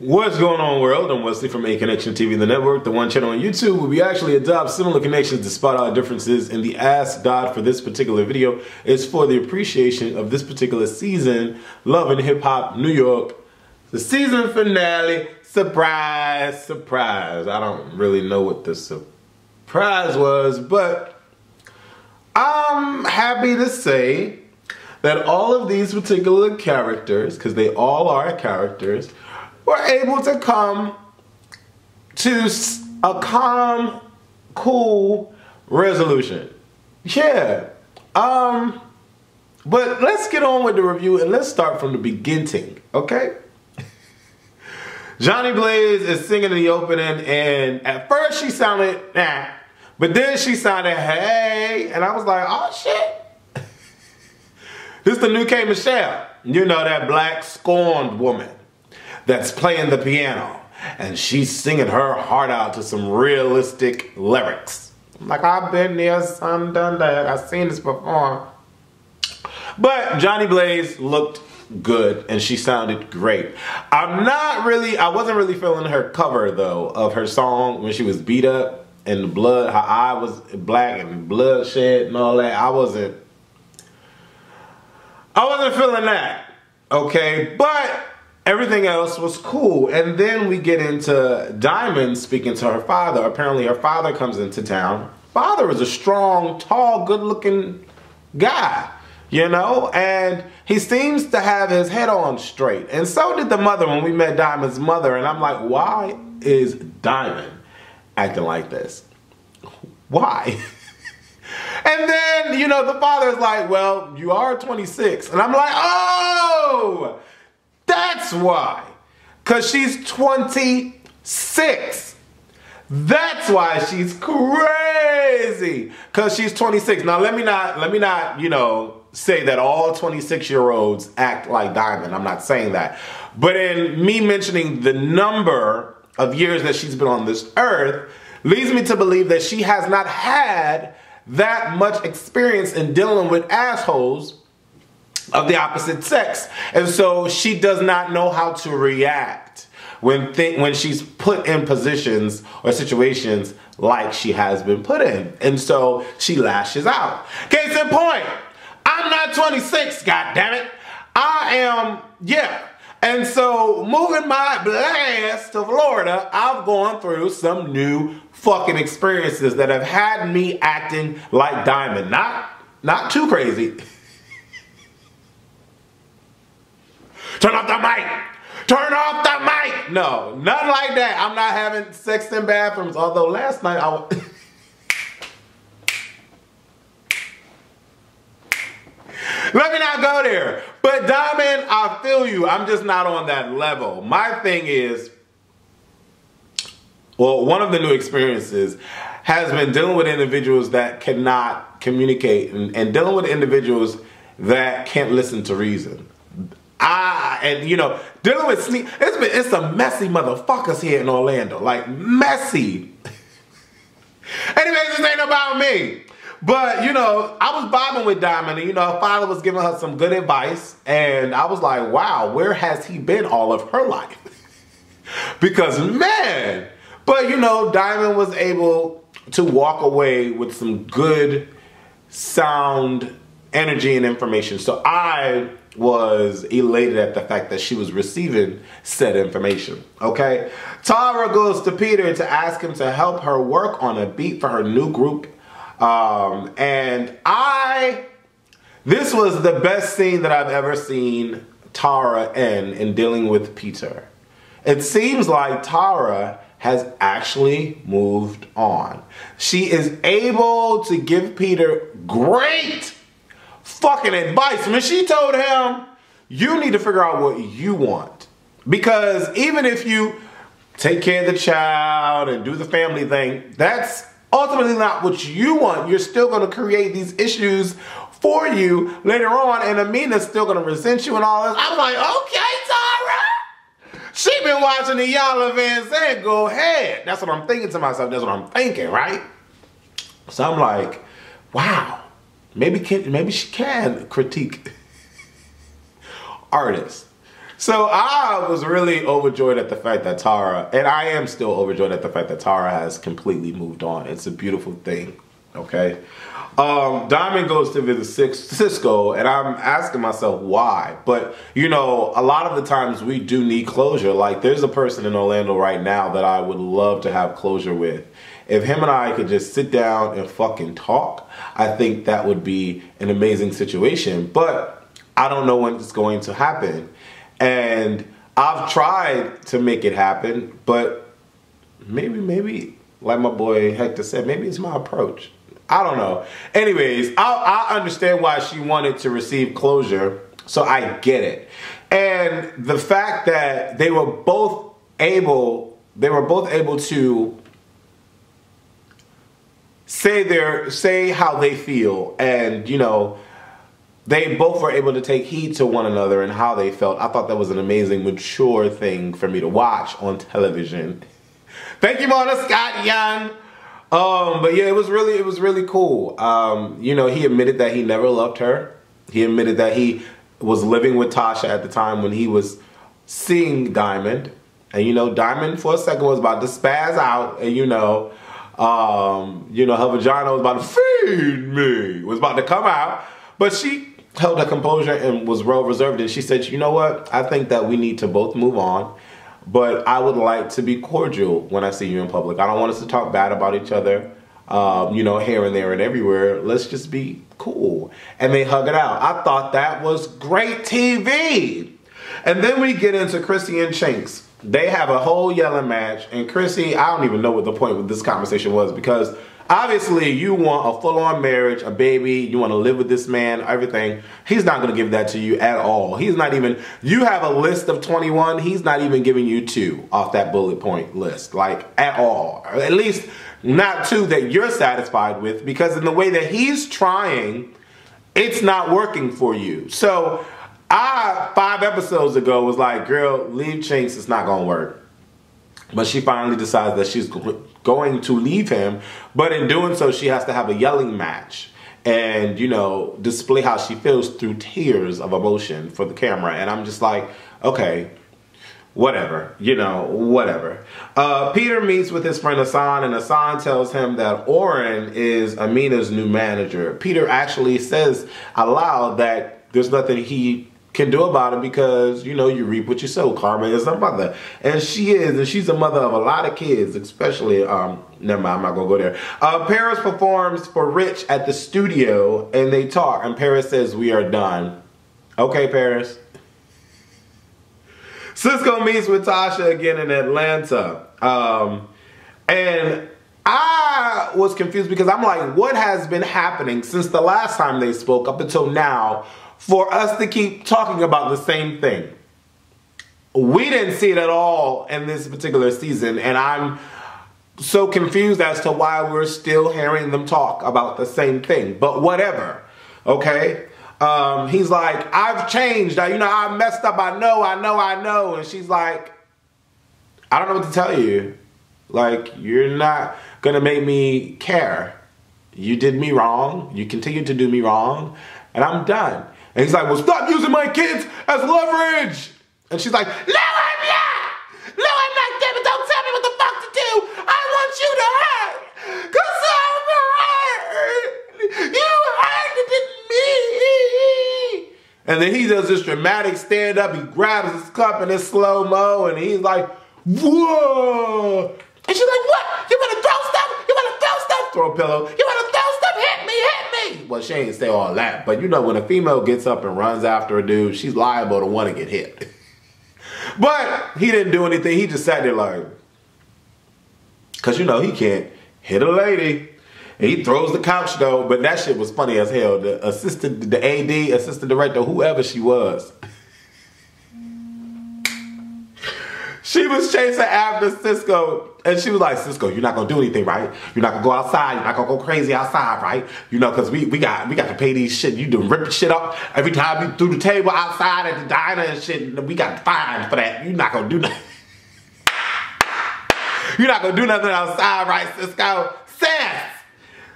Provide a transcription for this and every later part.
What's going on, world? I'm Wesley from ACONNECTIONTV, the network, the one channel on YouTube where we actually adopt similar connections despite our differences. And the Ask God for this particular video is for the appreciation of this particular season, Love and Hip Hop New York, the season finale. Surprise, surprise. I don't really know what the surprise was, but I'm happy to say that all of these particular characters, because they all are characters, were able to come to a calm, cool resolution. Yeah. But let's get on with the review and let's start from the beginning, okay? Johnny Blaze is singing in the opening, and at first she sounded nah, but then she sounded hey, and I was like, oh shit. This is the new K. Michelle. You know, that black scorned woman that's playing the piano, and she's singing her heart out to some realistic lyrics. Like, I've been there, son, done that. I've seen this before. But Johnny Blaze looked good, and she sounded great. I wasn't really feeling her cover, though, of her song when she was beat up and the blood, her eye was black and bloodshed and all that. I wasn't feeling that, okay? But everything else was cool. And then we get into Diamond speaking to her father. Apparently her father comes into town. Father is a strong, tall, good-looking guy, you know? And he seems to have his head on straight. And so did the mother when we met Diamond's mother. And I'm like, why is Diamond acting like this? Why? And then, you know, the father's like, well, you are 26. And I'm like, oh! That's why. Because she's 26. That's why she's crazy. Because she's 26. Now, let me not, you know, say that all 26-year-olds act like Diamond. I'm not saying that. But in me mentioning the number of years that she's been on this earth leads me to believe that she has not had that much experience in dealing with assholes of the opposite sex, and so she does not know how to react when she's put in positions or situations like she has been put in, and so she lashes out. Case in point, I'm not 26, goddammit. I am, yeah. And so moving my blast to Florida, I've gone through some new fucking experiences that have had me acting like Diamond. Not too crazy. Turn off the mic! Turn off the mic! No, nothing like that. I'm not having sex in bathrooms. Although last night let me not go there. But Diamond, I feel you. I'm just not on that level. My thing is, well, one of the new experiences has been dealing with individuals that cannot communicate and dealing with individuals that can't listen to reason. And you know, dealing with it's some messy motherfuckers here in Orlando. Like, messy. Anyways, this ain't about me. But, you know, I was vibing with Diamond, and, you know, her father was giving her some good advice, and I was like, wow, where has he been all of her life? Because, man, but, you know, Diamond was able to walk away with some good sound energy and information. So I was elated at the fact that she was receiving said information, okay? Tara goes to Peter to ask him to help her work on a beat for her new group. This was the best scene that I've ever seen Tara in dealing with Peter. It seems like Tara has actually moved on. She is able to give Peter great fucking advice. I mean, she told him, you need to figure out what you want. Because even if you take care of the child and do the family thing, that's ultimately not what you want. You're still going to create these issues for you later on, and Amina's still going to resent you and all this. I'm like, okay, Tara. She been watching the Yandys Van Zandt. Go ahead. That's what I'm thinking to myself. That's what I'm thinking, right? So I'm like, wow. Maybe she can critique artists. So I was really overjoyed at the fact that Tara, and I am still overjoyed at the fact that Tara has completely moved on. It's a beautiful thing, okay? Diamond goes to visit Cisco, and I'm asking myself why. But, you know, a lot of the times we do need closure. Like, there's a person in Orlando right now that I would love to have closure with. If him and I could just sit down and fucking talk, I think that would be an amazing situation. But I don't know when it's going to happen. And I've tried to make it happen, but maybe, like my boy Hector said, maybe it's my approach. I don't know. Anyways, I understand why she wanted to receive closure, so I get it. And the fact that they were both able to say how they feel, and you know, they both were able to take heed to one another and how they felt. I thought that was an amazing, mature thing for me to watch on television. Thank you, Mona Scott Young. But yeah, it was really cool. You know, he admitted that he never loved her. He admitted that he was living with Tasha at the time when he was seeing Diamond. And you know, Diamond for a second was about to spaz out, and you know, her vagina was about to feed me, was about to come out. But she held her composure and was well reserved, and she said, you know what, I think that we need to both move on, but I would like to be cordial when I see you in public. I don't want us to talk bad about each other, you know, here and there and everywhere. Let's just be cool. And they hug it out. I thought that was great TV. And then we get into Chrissy and Chinks. They have a whole yelling match, and Chrissy, I don't even know what the point of this conversation was, because obviously you want a full-on marriage, a baby, you want to live with this man, everything. He's not going to give that to you at all. He's not even, you have a list of 21, he's not even giving you 2 off that bullet point list, like at all. Or at least not 2 that you're satisfied with, because in the way that he's trying, it's not working for you. So I, 5 episodes ago, was like, girl, leave Chinks, it's not going to work. But she finally decides that she's going to leave him. But in doing so, she has to have a yelling match. And, you know, display how she feels through tears of emotion for the camera. And I'm just like, okay, whatever. You know, whatever. Peter meets with his friend Hassan. And Hassan tells him that Oren is Amina's new manager. Peter actually says aloud that there's nothing he can do about it, because, you know, you reap what you sow. Karma is a mother. And she is, and she's a mother of a lot of kids, especially, never mind, I'm not going to go there. Paris performs for Rich at the studio, and they talk, and Paris says, we are done. Okay, Paris. Cisco meets with Tasha again in Atlanta. And I was confused, because I'm like, what has been happening since the last time they spoke up until now for us to keep talking about the same thing? We didn't see it at all in this particular season, and I'm so confused as to why we're still hearing them talk about the same thing. But whatever, okay? He's like, I've changed. You know, I messed up. I know. And she's like, I don't know what to tell you. Like, you're not going to make me care. You did me wrong. You continue to do me wrong. And I'm done. And he's like, well, stop using my kids as leverage. And she's like, no, I'm not. No, I'm not, David. Don't tell me what the fuck to do. I want you to hurt. Because I'm hurt. You hurted me. And then he does this dramatic stand up. He grabs his cup in this slow-mo. And he's like, whoa. And she's like, what? You want to throw stuff? You want to throw stuff? Throw a pillow. You want to throw stuff? Hit me. Well, she ain't say all that. But you know, when a female gets up and runs after a dude, she's liable to want to get hit. But he didn't do anything. He just sat there like, because you know, he can't hit a lady. And he throws the couch though. But that shit was funny as hell. The assistant, the AD, assistant director, whoever she was, she was chasing after Cisco, and she was like, Cisco, you're not going to do anything, right? You're not going to go outside. You're not going to go crazy outside, right? You know, because we got to pay these shit. You done rip shit up every time you threw the table outside at the diner and shit. We got fines for that. You're not going to do nothing. You're not going to do nothing outside, right, Cisco? Sis!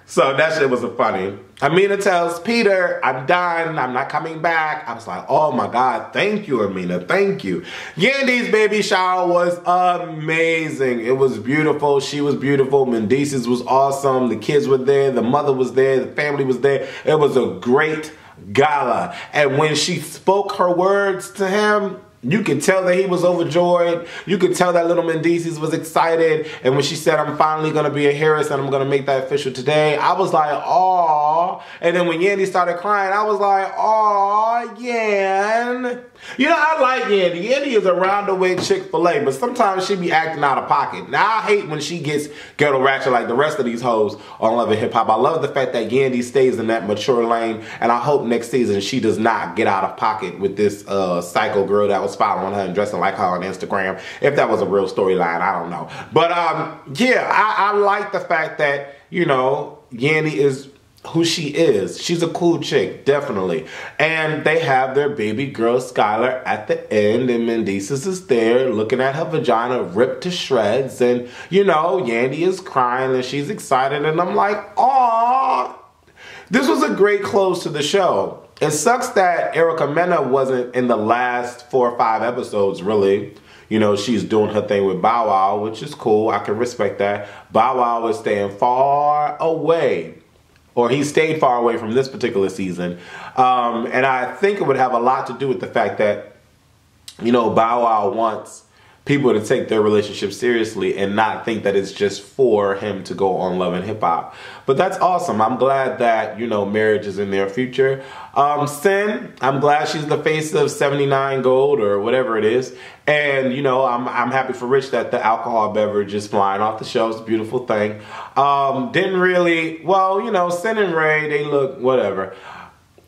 So that shit was funny. Amina tells Peter, I'm done, I'm not coming back. I was like, oh my God, thank you, Amina, thank you. Yandys' baby shower was amazing. It was beautiful, she was beautiful, Mendices was awesome, the kids were there, the mother was there, the family was there. It was a great gala. And when she spoke her words to him, you could tell that he was overjoyed. You could tell that little Mendices was excited. And when she said, I'm finally going to be a Harris and I'm going to make that official today, I was like, aww. And then when Yandy started crying, I was like, aww, Yan. You know, I like Yandy. Yandy is a round-the-way Chick-fil-A, but sometimes she be acting out of pocket. Now, I hate when she gets ghetto ratchet like the rest of these hoes on Love and Hip Hop. I love the fact that Yandy stays in that mature lane, and I hope next season she does not get out of pocket with this psycho girl that was following her and dressing like her on Instagram. If that was a real storyline, I don't know. But, yeah, I like the fact that, you know, Yandy is who she is. She's a cool chick, definitely. And they have their baby girl Skylar at the end, and Mendices is there looking at her vagina ripped to shreds, and you know, Yandy is crying and she's excited, and I'm like, aww. This was a great close to the show. It sucks that Erica Mena wasn't in the last 4 or 5 episodes, really. You know, she's doing her thing with Bow Wow, which is cool. I can respect that. Bow Wow is staying far away. Or he stayed far away from this particular season. And I think it would have a lot to do with the fact that, you know, Bow Wow wants people to take their relationship seriously and not think that it's just for him to go on Love and Hip Hop. But that's awesome. I'm glad that, you know, marriage is in their future. Sin, I'm glad she's the face of 79 Gold or whatever it is. And, you know, I'm happy for Rich that the alcohol beverage is flying off the shelves. Beautiful thing. Didn't really, well, you know, Sin and Ray, they look whatever.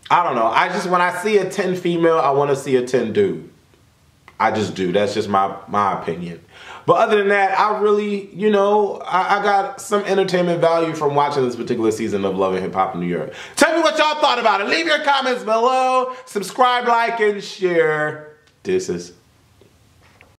I don't know. I just, when I see a 10 female, I want to see a 10 dude. I just do. That's just my opinion. But other than that, I really, you know, I got some entertainment value from watching this particular season of Love and Hip Hop in New York. Tell me what y'all thought about it. Leave your comments below. Subscribe, like, and share. Deuces.